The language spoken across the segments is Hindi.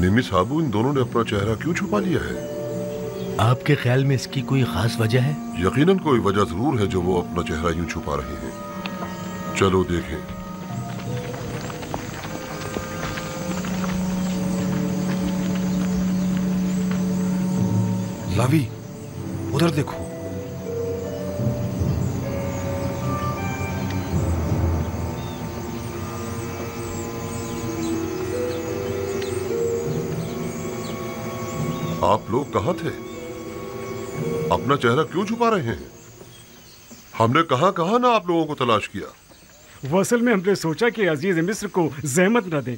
निमी साहब, इन दोनों ने अपना चेहरा क्यों छुपा लिया है? आपके ख्याल में इसकी कोई खास वजह है? यकीनन कोई वजह जरूर है जो वो अपना चेहरा यूं छुपा रहे हैं। चलो देखें। लावी, उधर देखो। आप लोग कहाँ थे? अपना चेहरा क्यों छुपा रहे हैं? हमने कहाँ कहाँ ना आप लोगों को तलाश किया। वो असल में हमने सोचा कि अजीज मिस्र को जहमत न दें।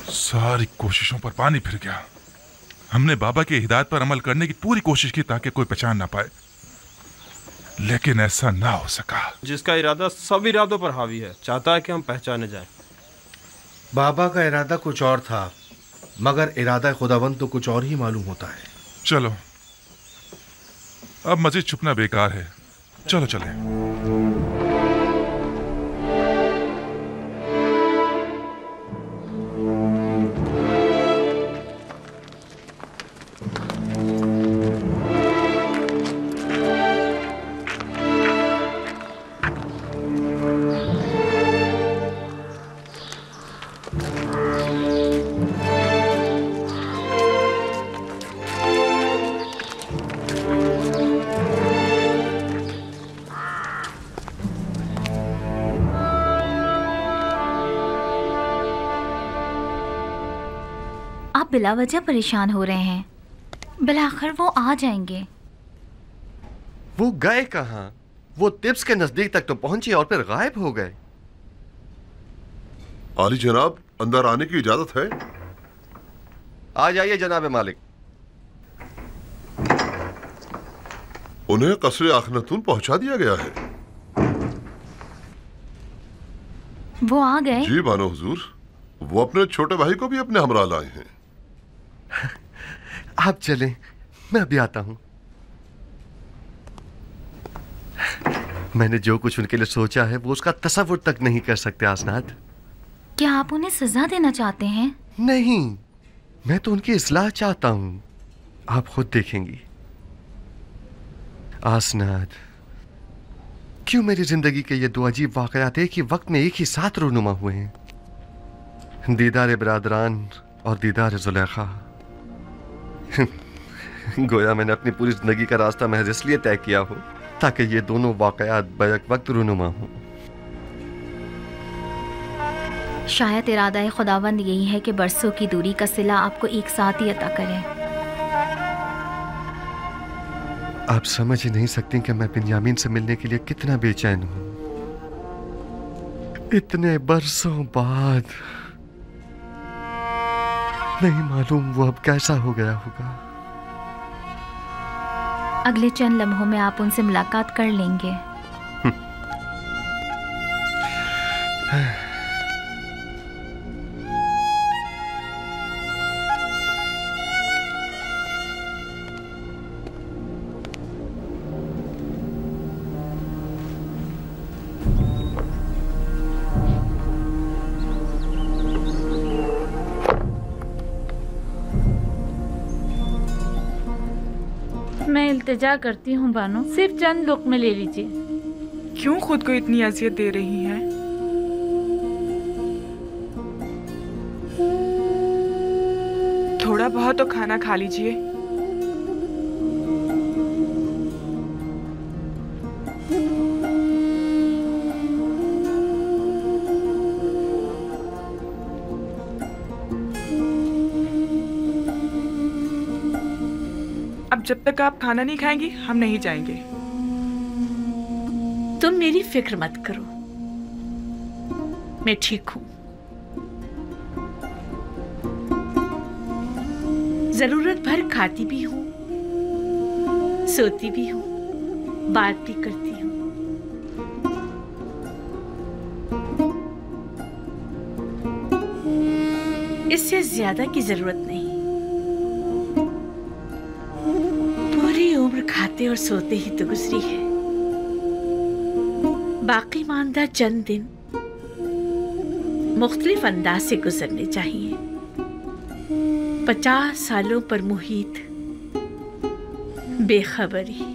सारी कोशिशों पर पानी फिर गया। हमने बाबा की हिदायत पर अमल करने की पूरी कोशिश की ताकि कोई पहचान ना पाए, लेकिन ऐसा ना हो सका। जिसका इरादा सब इरादों पर हावी है, चाहता है कि हम पहचाने जाएं। बाबा का इरादा कुछ और था, मगर इरादा खुदावंद तो कुछ और ही मालूम होता है। चलो, अब मजीद छुपना बेकार है। चलो चलें। आप बिला वजह परेशान हो रहे हैं। बिलाखिर वो आ जाएंगे। वो गए कहाँ? वो तिब्स के नजदीक तक तो पहुंचे और फिर गायब हो गए। आली जनाब, अंदर आने की इजाजत है? आ जाइए जनाब मालिक। उन्हें कसरे आखनतून पहुंचा दिया गया है। वो आ गए? जी बानो हुजूर, वो अपने छोटे भाई को भी अपने हमरा लाए हैं। आप चलें, मैं अभी आता हूं। मैंने जो कुछ उनके लिए सोचा है वो उसका तसव्वुर तक नहीं कर सकते आसनाद। क्या आप उन्हें सजा देना चाहते हैं? नहीं, मैं तो उनकी इस्लाह चाहता हूं। आप खुद देखेंगी। आसनाद, क्यों मेरी जिंदगी के ये दो अजीब वाकयात एक ही वक्त में एक ही साथ रूनुमा हुए हैं? दीदार बरादरान और दीदार जुलेखा। गोया मैंने अपनी पूरी जिंदगी का रास्ता महज इसलिए तय किया हो ताकि ये दोनों वाकयात बैक वक्त रूनुमा हो। शायद इरादा खुदावंद यही है कि बरसों की दूरी का सिला आपको एक साथ ही अता करें। आप समझ ही नहीं सकती कि मैं बिन्यामीन से मिलने के लिए कितना बेचैन हूं। इतने बरसों बाद। नहीं मालूम वो अब कैसा हो गया होगा। अगले चंद लम्हों में आप उनसे मुलाकात कर लेंगे। मैं इल्तिजा करती हूँ बानो, सिर्फ चंद लुक़्मे ले लीजिए। क्यों खुद को इतनी अजियत दे रही हैं? थोड़ा बहुत तो खाना खा लीजिए। अब जब तक आप खाना नहीं खाएंगी हम नहीं जाएंगे। तुम मेरी फिक्र मत करो, मैं ठीक हूं। जरूरत भर खाती भी हूं, सोती भी हूं, बात भी करती हूं। इससे ज्यादा की जरूरत नहीं। पूरी उम्र खाते और सोते ही तो गुजरी है। बाकी मानदा चंद दिन मुख्तलिफ अंदाज से गुजरने चाहिए। 50 सालों पर मुहित बेखबरी,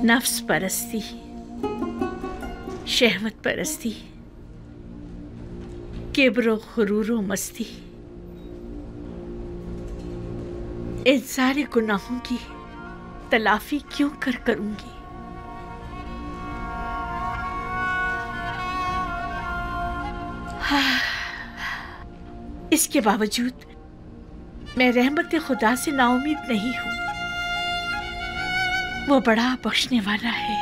नफ्स परस्ती, शहवत परस्ती, किब्र गुरूर मस्ती, इन सारे गुनाहों की तलाफी क्यों करूंगी? इसके बावजूद मैं रहमत खुदा से नाउमीद नहीं हूं। वो बड़ा बख्शने वाला है।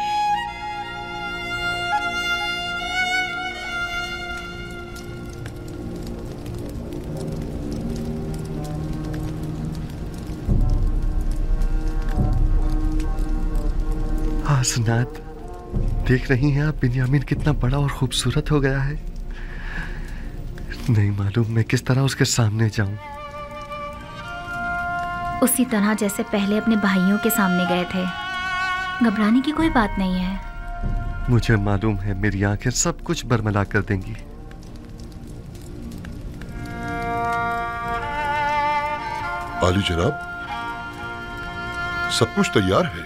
हसनात, देख रही हैं आप बिन्यामीन कितना बड़ा और खूबसूरत हो गया है। नहीं मालूम मैं किस तरह उसके सामने जाऊं। उसी तरह जैसे पहले अपने भाइयों के सामने गए थे। घबराने की कोई बात नहीं है। मुझे मालूम है मेरी आंखें सब कुछ बरमला कर देंगी। आली जनाब, सब कुछ तैयार है।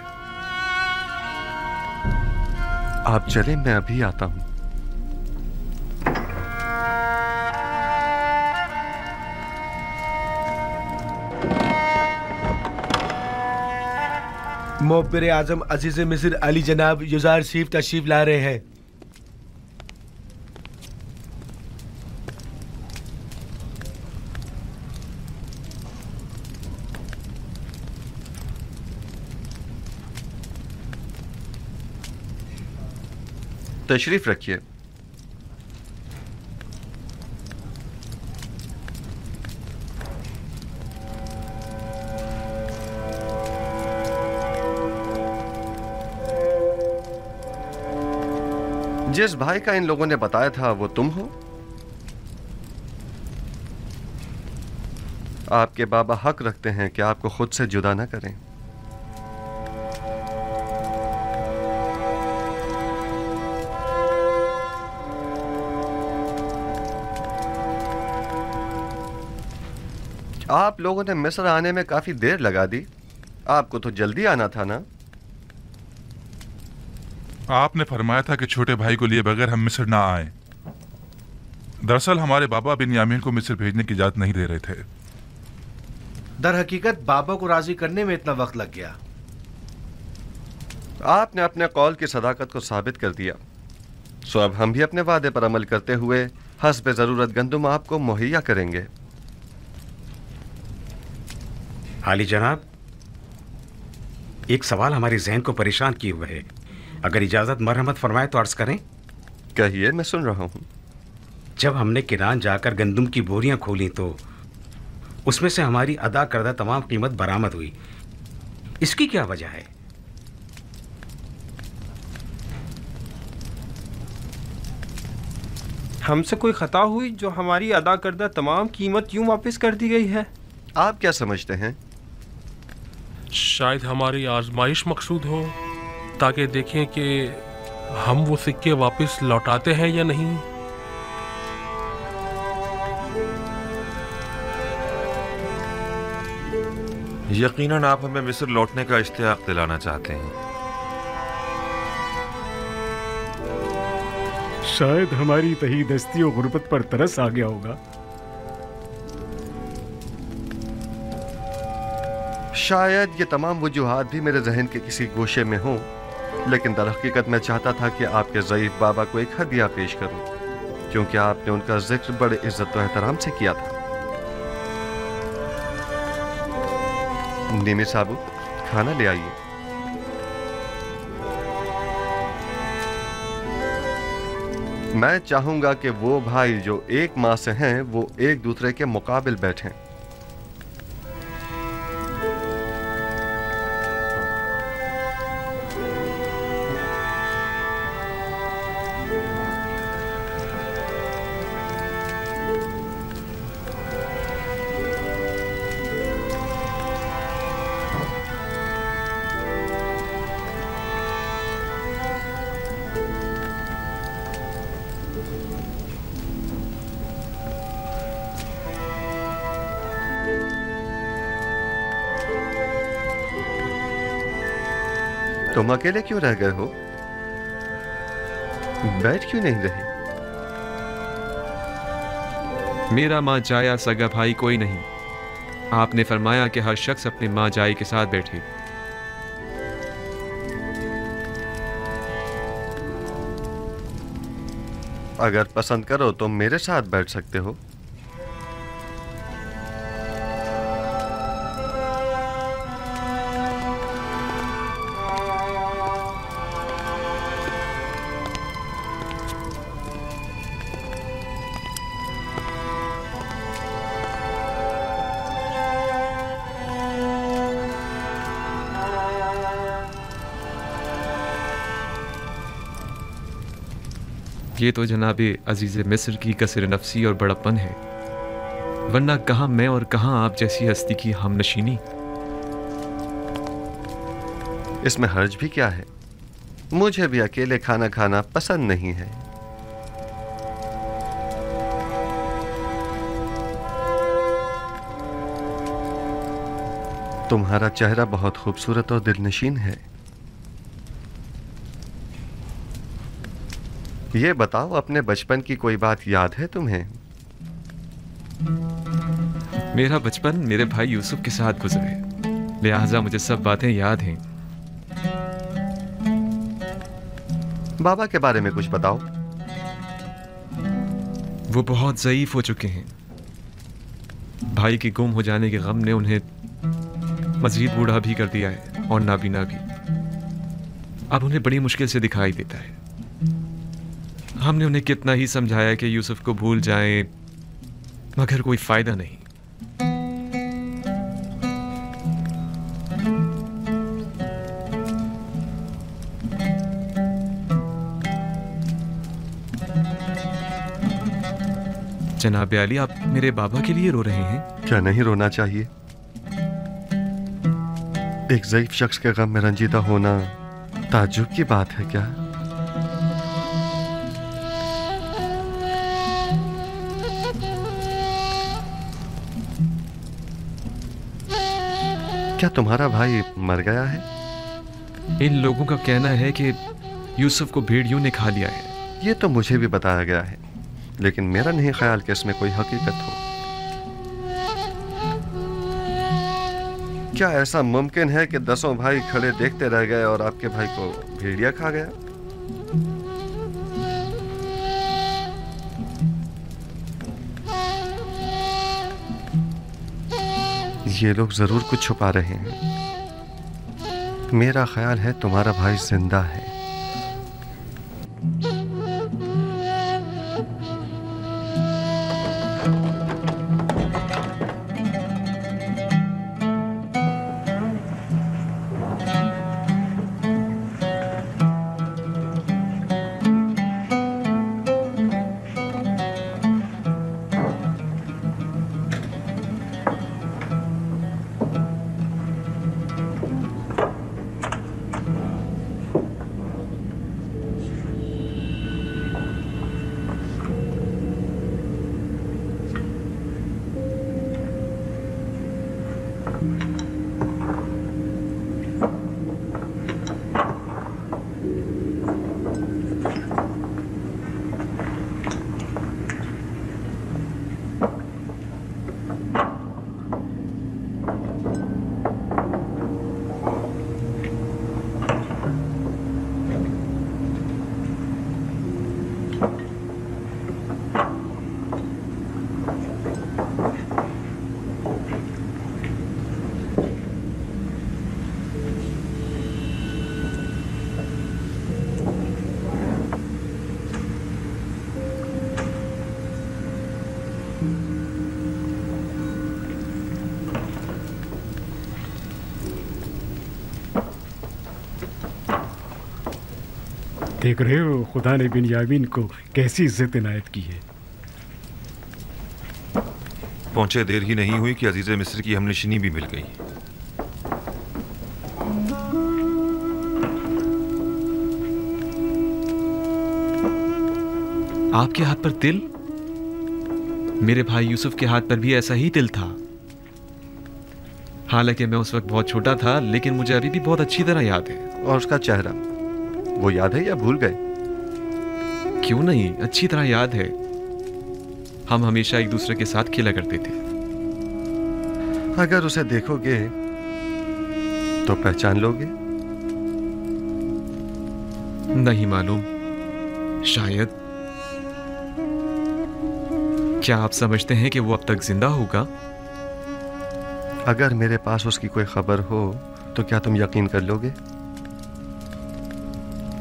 आप चले, मैं अभी आता हूं। मोहब्बर आजम अजीज मिस्र अली जनाब युजार शरीफ तशरीफ ला रहे हैं। तशरीफ रखिए। जिस भाई का इन लोगों ने बताया था वो तुम हो? आपके बाबा हक रखते हैं कि आपको खुद से जुदा ना करें। आप लोगों ने मिस्र आने में काफी देर लगा दी। आपको तो जल्दी आना था ना? आपने फरमाया था कि छोटे भाई को लिए बगैर हम मिस्र ना आए। दरअसल हमारे बाबा बिन्यामीन को मिस्र भेजने की इजाजत नहीं दे रहे थे। दर हकीकत बाबा को राजी करने में इतना वक्त लग गया। आपने अपने कौल की सदाकत को साबित कर दिया। सो अब हम भी अपने वादे पर अमल करते हुए हस्ब जरूरत गंदुम आपको मुहैया करेंगे। आली जनाब, एक सवाल हमारे जहन को परेशान किए हुए है। अगर इजाजत मरहमत फरमाए तो अर्ज करें। कहिए, मैं सुन रहा हूं। जब हमने किरान जाकर गंदुम की बोरियां खोली तो उसमें से हमारी अदा करदा तमाम कीमत बरामद हुई। इसकी क्या वजह है? हमसे कोई खता हुई जो हमारी अदा करदा तमाम कीमत यूं वापस कर दी गई है? आप क्या समझते हैं? शायद हमारी आजमाइश मकसूद हो, ताकि देखें कि हम वो सिक्के वापस लौटाते हैं या नहीं। यकीनन आप हमें मिस्र लौटने का इश्तियाक दिलाना चाहते हैं। शायद हमारी तही दस्ती और गुर्बत पर तरस आ गया होगा। शायद ये तमाम वजूहात भी मेरे जहन के किसी गोशे में हों, लेकिन दर हकीकत मैं चाहता था कि आपके ज़ईफ़ बाबा को एक हदिया पेश करूं, क्योंकि आपने उनका जिक्र बड़े इज्जत और एहतराम से किया था। निमी साबू, खाना ले आइए। मैं चाहूंगा कि वो भाई जो एक माँ से हैं वो एक दूसरे के मुकाबिल बैठें। तुम अकेले क्यों रह गए हो? बैठ क्यों नहीं रही? मेरा माँ जाया सगा भाई कोई नहीं। आपने फरमाया कि हर शख्स अपने माँ जाई के साथ बैठे। अगर पसंद करो तो मेरे साथ बैठ सकते हो। ये तो जनाबे अजीज़ मिस्र की कसर नफसी और बड़प्पन है, वरना कहाँ मैं और कहाँ आप जैसी हस्ती की हमनशीनी। इसमें हर्ज भी क्या है? मुझे भी अकेले खाना खाना पसंद नहीं है। तुम्हारा चेहरा बहुत खूबसूरत और दिलनशीन है। ये बताओ, अपने बचपन की कोई बात याद है तुम्हें? मेरा बचपन मेरे भाई यूसुफ के साथ गुजरे, लिहाजा मुझे सब बातें याद हैं। बाबा के बारे में कुछ बताओ। वो बहुत ज़ईफ हो चुके हैं। भाई के गुम हो जाने के गम ने उन्हें मजीद बूढ़ा भी कर दिया है और नाबीना भी। अब उन्हें बड़ी मुश्किल से दिखाई देता है। हमने उन्हें कितना ही समझाया कि यूसुफ को भूल जाएं, मगर कोई फायदा नहीं। जनाब अली, आप मेरे बाबा के लिए रो रहे हैं? क्या नहीं रोना चाहिए? एक ज़ईफ शख्स के गम में रंजीदा होना ताज्जुब की बात है क्या? क्या तुम्हारा भाई मर गया है? इन लोगों का कहना है कि यूसुफ को भेड़ियों ने खा लिया है। ये तो मुझे भी बताया गया है, लेकिन मेरा नहीं ख्याल कि इसमें कोई हकीकत हो। क्या ऐसा मुमकिन है कि 10 भाई खड़े देखते रह गए और आपके भाई को भेड़िया खा गया? ये लोग जरूर कुछ छुपा रहे हैं। मेरा ख्याल है तुम्हारा भाई जिंदा है। देख रहे हो खुदा ने बिन्यामीन को कैसी इज्जत इनायत की है। पहुंचे देर ही नहीं हुई कि अजीज मिस्र की हमनशीनी भी मिल गई। आपके हाथ पर तिल? मेरे भाई यूसुफ के हाथ पर भी ऐसा ही तिल था। हालांकि मैं उस वक्त बहुत छोटा था, लेकिन मुझे अभी भी बहुत अच्छी तरह याद है। और उसका चेहरा, वो याद है या भूल गए? क्यों नहीं, अच्छी तरह याद है। हम हमेशा एक दूसरे के साथ खेला करते थे। अगर उसे देखोगे तो पहचान लोगे? नहीं मालूम, शायद। क्या आप समझते हैं कि वो अब तक जिंदा होगा? अगर मेरे पास उसकी कोई खबर हो तो क्या तुम यकीन कर लोगे?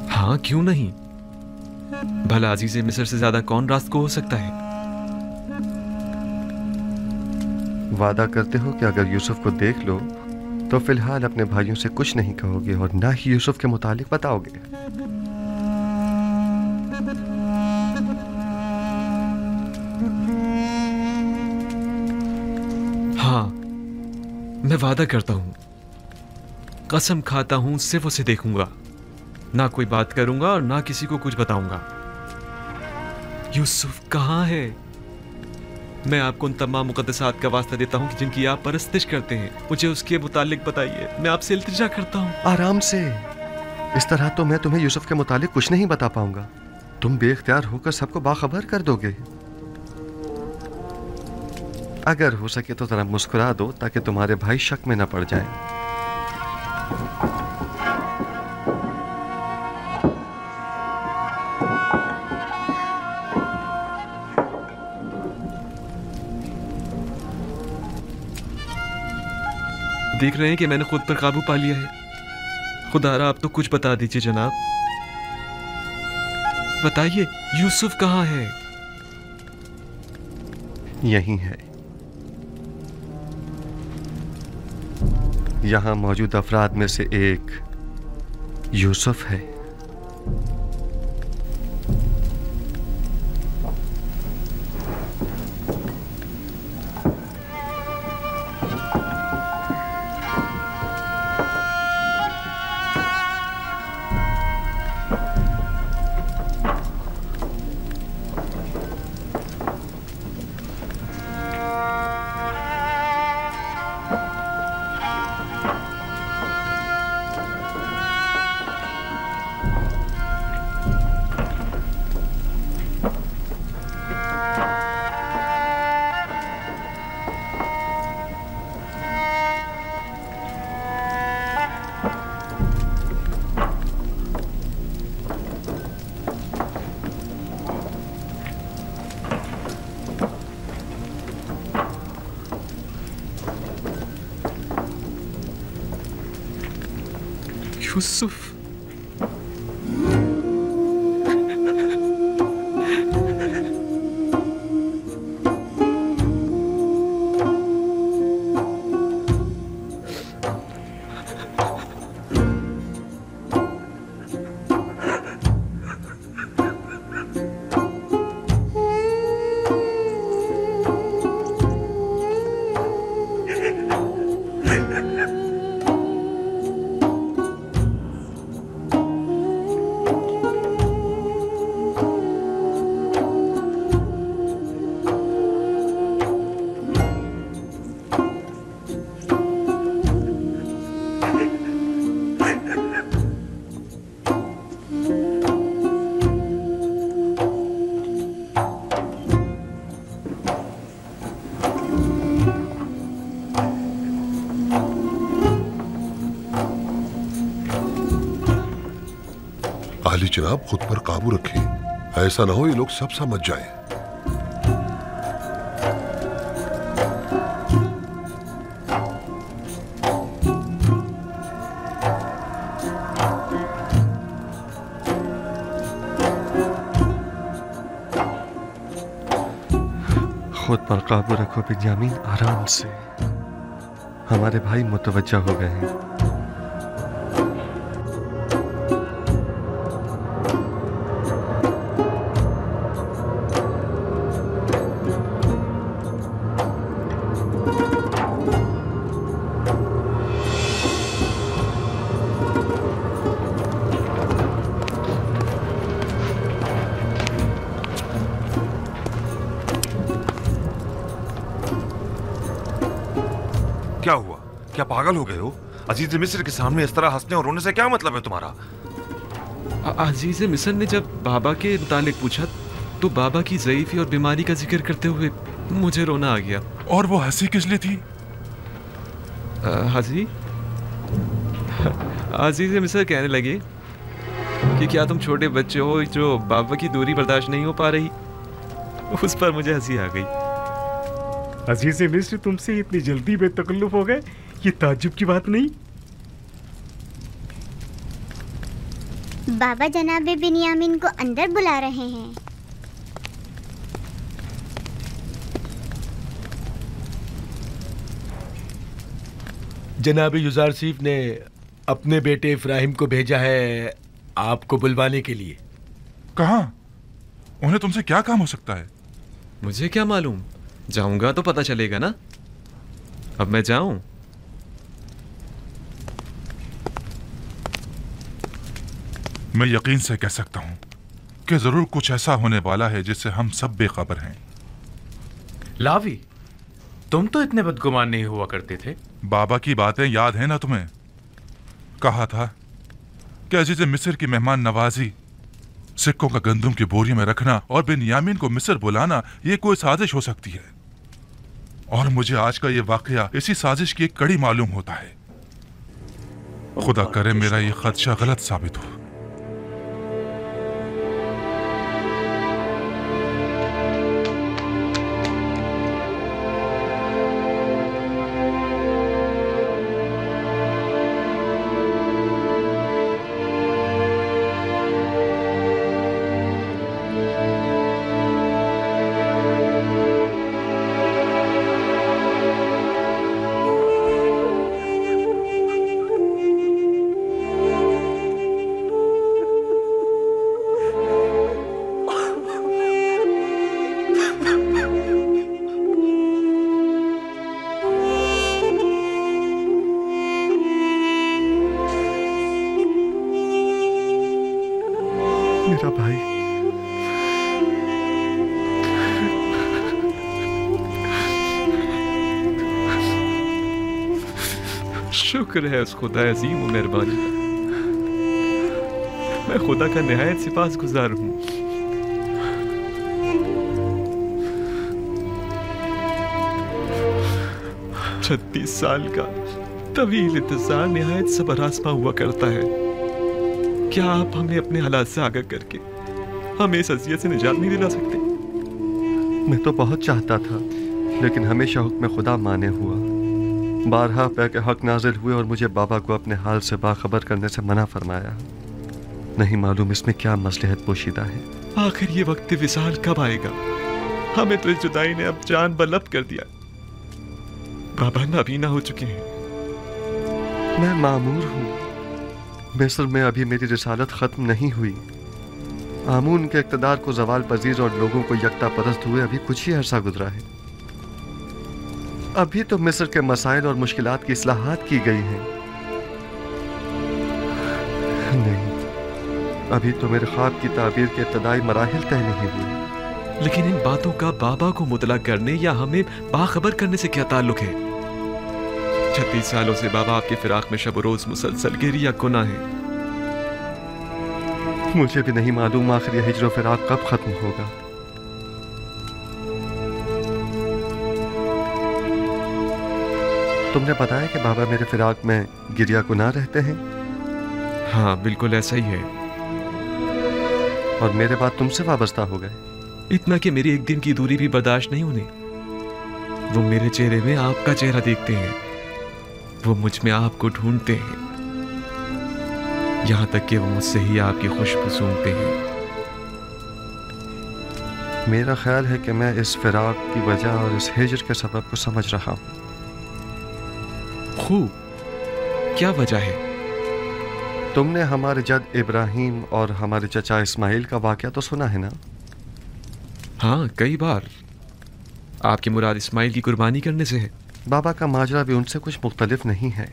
हाँ, क्यों नहीं। भला अजीज़े मिस्र से ज्यादा कौन रास्त को हो सकता है? वादा करते हो कि अगर यूसुफ को देख लो तो फिलहाल अपने भाइयों से कुछ नहीं कहोगे और ना ही यूसुफ के मुतालिक बताओगे? हाँ, मैं वादा करता हूं, कसम खाता हूं, सिर्फ उसे देखूंगा, ना कोई बात करूंगा और ना किसी को कुछ बताऊंगा। यूसुफ कहाँ है? मैं आपको उन तमाम मुकद्दसात का वास्ता देता हूं कि जिनकी आप परस्तिश करते हैं, मुझे उसके मुतालिक बताइए। मैं आपसे इल्तिजा करता हूं। आराम से। इस तरह तो मैं तुम्हें यूसुफ के मुतालिक कुछ नहीं बता पाऊंगा। तुम बेख्तियार होकर सबको बाखबर कर दोगे। अगर हो सके तो जरा मुस्कुरा दो ताकि तुम्हारे भाई शक में न पड़ जाएं। देख रहे हैं कि मैंने खुद पर काबू पा लिया है। खुदारा आप तो कुछ बता दीजिए जनाब। बताइए, यूसुफ कहाँ है? यहीं है। यहां मौजूद अफराद में से एक यूसुफ है। यूसुफ, आली जनाब, खुद पर काबू रखें। ऐसा ना हो ये लोग सब समझ जाएं। खुद पर काबू रखो बिन्यामीन, आराम से। हमारे भाई मुतवज्जा हो गए हैं। क्या हुआ? क्या पागल हो गए हो? अजीज मिस्र के सामने इस तरह हंसने और रोने से क्या मतलब है तुम्हारा? अजीज मिस्र ने जब बाबा के मुतालिक पूछा तो बाबा की ज़ईफ़ी और बीमारी का जिक्र करते हुए मुझे रोना आ गया। और वो हंसी किस लिए थी? हाजी अजीज मिस्र कहने लगे कि क्या तुम छोटे बच्चे हो जो बाबा की दूरी बर्दाश्त नहीं हो पा रही। उस पर मुझे हंसी आ गई। अजीज मिस्र तुमसे इतनी जल्दी बेतकल्लुफ हो गए, ये ताज्जुब की बात नहीं। बाबा जनाब बिन्यामीन को अंदर बुला रहे हैं। जनाब युजारसीफ ने अपने बेटे इब्राहिम को भेजा है आपको बुलवाने के लिए। कहाँ? उन्हें तुमसे क्या काम हो सकता है? मुझे क्या मालूम, जाऊंगा तो पता चलेगा ना। अब मैं जाऊं? मैं यकीन से कह सकता हूं कि जरूर कुछ ऐसा होने वाला है जिससे हम सब बेखबर हैं। लावी, तुम तो इतने बदगुमान नहीं हुआ करते थे। बाबा की बातें याद है ना तुम्हें? कहा था कि अजीज मिस्र की मेहमान नवाजी, सिक्कों का गंदम की बोरियों में रखना और बिन्यामीन को मिस्र बुलाना ये कोई साजिश हो सकती है। और मुझे आज का ये वाकया इसी साजिश की एक कड़ी मालूम होता है। खुदा करे मेरा ये खदशा गलत साबित हो। मेरा भाई, शुक्र है उस खुदा अजीम व मेहरबानी का। मैं खुदा का निहायत सिपासगुजार हूँ। छत्तीस साल का तवील इंतजार निहायत सबर आज़मा हुआ करता है। क्या आप हमें अपने हालात से आगाह करके हमें इस अज़ियत से निजात नहीं दिला सकते? मैं तो बहुत चाहता था, लेकिन हमेशा हुक्म खुदा माने हुआ। बारहा पे के हक नाजिल हुए और मुझे बाबा को अपने हाल से बाखबर करने से मना फरमाया। नहीं मालूम इसमें क्या मसलहत पोशीदा है। आखिर ये वक्त विसाल कब आएगा? हमें तो इस जुदाई ने अब जान बलब कर दिया। बाबा नाबीना हो चुके हैं। मैं मामूर हूँ। मिस्र में अभी मेरी रिसालत खत्म नहीं हुई। आमून के इक़्तिदार को जवाल पजीर और लोगों को यकता परस्त हुए अभी कुछ ही अरसा गुजरा है। अभी तो मिस्र के मसाइल और मुश्किलात की इस्लाहात की गई हैं। नहीं, अभी तो मेरे ख्वाब की ताबीर के इब्तदाई मराहिल तय नहीं हुए। लेकिन इन बातों का बाबा को मुतला करने या हमें बाखबर करने से क्या ताल्लुक है? 36 सालों से बाबा आपके फिराक में शब रोज मुसलसल गिरिया गुना है। मुझे भी नहीं मालूम आखिर यह हिज्र फिराक कब खत्म होगा। तुमने बताया कि बाबा मेरे फिराक में गिरिया गुना रहते हैं? हाँ, बिल्कुल ऐसा ही है। और मेरे बाद तुमसे वाबस्ता हो गए? इतना कि मेरी एक दिन की दूरी भी बर्दाश्त नहीं उन्हें। वो मेरे चेहरे में आपका चेहरा देखते हैं, वो मुझ में आपको ढूंढते हैं, यहां तक कि वो मुझसे ही आपकी खुशबू सूंघते हैं। मेरा ख्याल है कि मैं इस फिराक की वजह और इस हिज्र के सबब को समझ रहा हूं। खूब, क्या वजह है? तुमने हमारे जद इब्राहिम और हमारे चचा इस्माइल का वाकया तो सुना है ना? हाँ, कई बार। आपकी मुराद इस्माइल की कुर्बानी करने से है। बाबा का माजरा भी उनसे कुछ मुख्तलिफ नहीं है।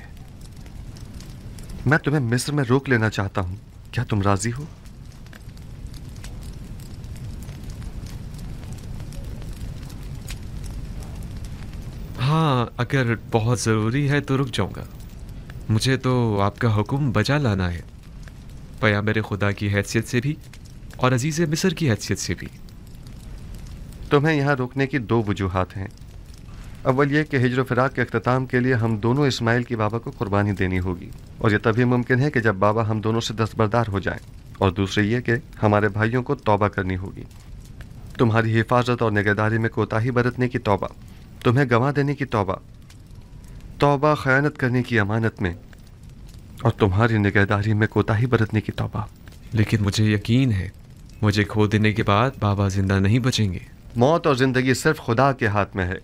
मैं तुम्हें मिस्र में रोक लेना चाहता हूं, क्या तुम राजी हो? हाँ, अगर बहुत ज़रूरी है तो रुक जाऊंगा। मुझे तो आपका हुक्म बजा लाना है, पैगंबर खुदा की हैसियत से भी और अजीज़ मिस्र की हैसियत से भी। तुम्हें यहाँ रोकने की दो वजूहात हैं। अव्वल ये कि हिज्र फिराक के अख्ताम के लिए हम दोनों इस्माइल की बाबा को कुर्बानी देनी होगी, और यह तभी मुमकिन है कि जब बाबा हम दोनों से दस्तबरदार हो जाएं। और दूसरी ये कि हमारे भाइयों को तौबा करनी होगी। तुम्हारी हिफाजत और निगहदारी में कोताही बरतने की तौबा, तुम्हें गंवा देने की तौबा, तौबा खयानत करने की अमानत में, और तुम्हारी निगहदारी में कोताही बरतने की तौबा। लेकिन मुझे यकीन है मुझे खो देने के बाद बाबा जिंदा नहीं बचेंगे। मौत और ज़िंदगी सिर्फ खुदा के हाथ में है।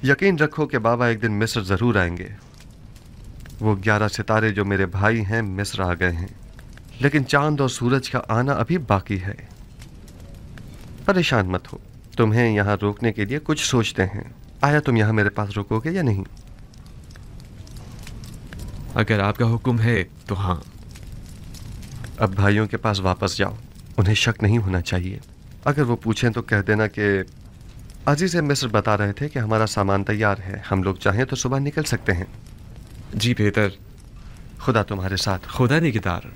यकीन रखो कि बाबा एक दिन मिस्र ज़रूर आएंगे। वो 11 सितारे जो मेरे भाई हैं मिस्र आ गए हैं, लेकिन चांद और सूरज का आना अभी बाकी है। परेशान मत हो, तुम्हें यहाँ रोकने के लिए कुछ सोचते हैं। आया तुम यहाँ मेरे पास रुकोगे या नहीं? अगर आपका हुक्म है तो हाँ। अब भाइयों के पास वापस जाओ, उन्हें शक नहीं होना चाहिए। अगर वो पूछें तो कह देना कि अजीज़ मिस्र बता रहे थे कि हमारा सामान तैयार है, हम लोग चाहें तो सुबह निकल सकते हैं। जी बेहतर। खुदा तुम्हारे साथ। खुदा निगहदार।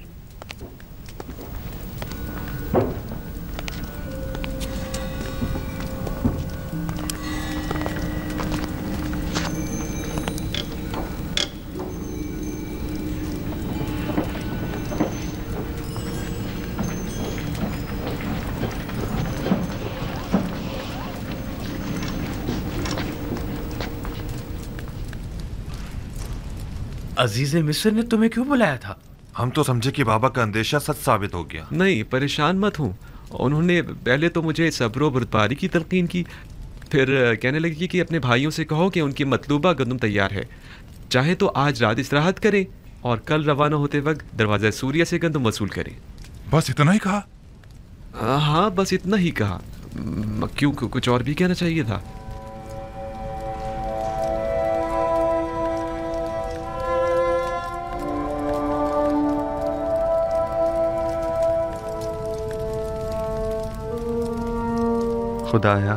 अजीज मिस्र ने तुम्हें क्यों बुलाया था? हम तो समझे कि बाबा का अंदेशा सच साबित हो गया। नहीं, परेशान मत हूँ। उन्होंने पहले तो मुझे सब्र और बर्दारी की तलकीन की, फिर कहने लगी कि अपने भाइयों से कहो कि उनकी मतलूबा गंदम तैयार है, चाहे तो आज रात इस्तेराहत करें और कल रवाना होते वक्त दरवाज़ा सूर्या से गंदम वसूल करें। बस इतना ही कहा? हाँ, बस इतना ही कहा। क्यों, कुछ और भी कहना चाहिए था? खुदाया,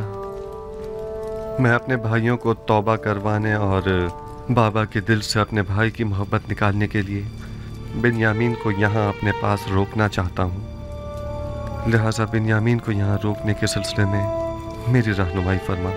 मैं अपने भाइयों को तौबा करवाने और बाबा के दिल से अपने भाई की मोहब्बत निकालने के लिए बिन्यामीन को यहाँ अपने पास रोकना चाहता हूँ। लिहाजा बिन्यामीन को यहाँ रोकने के सिलसिले में मेरी रहनुमाई फरमा।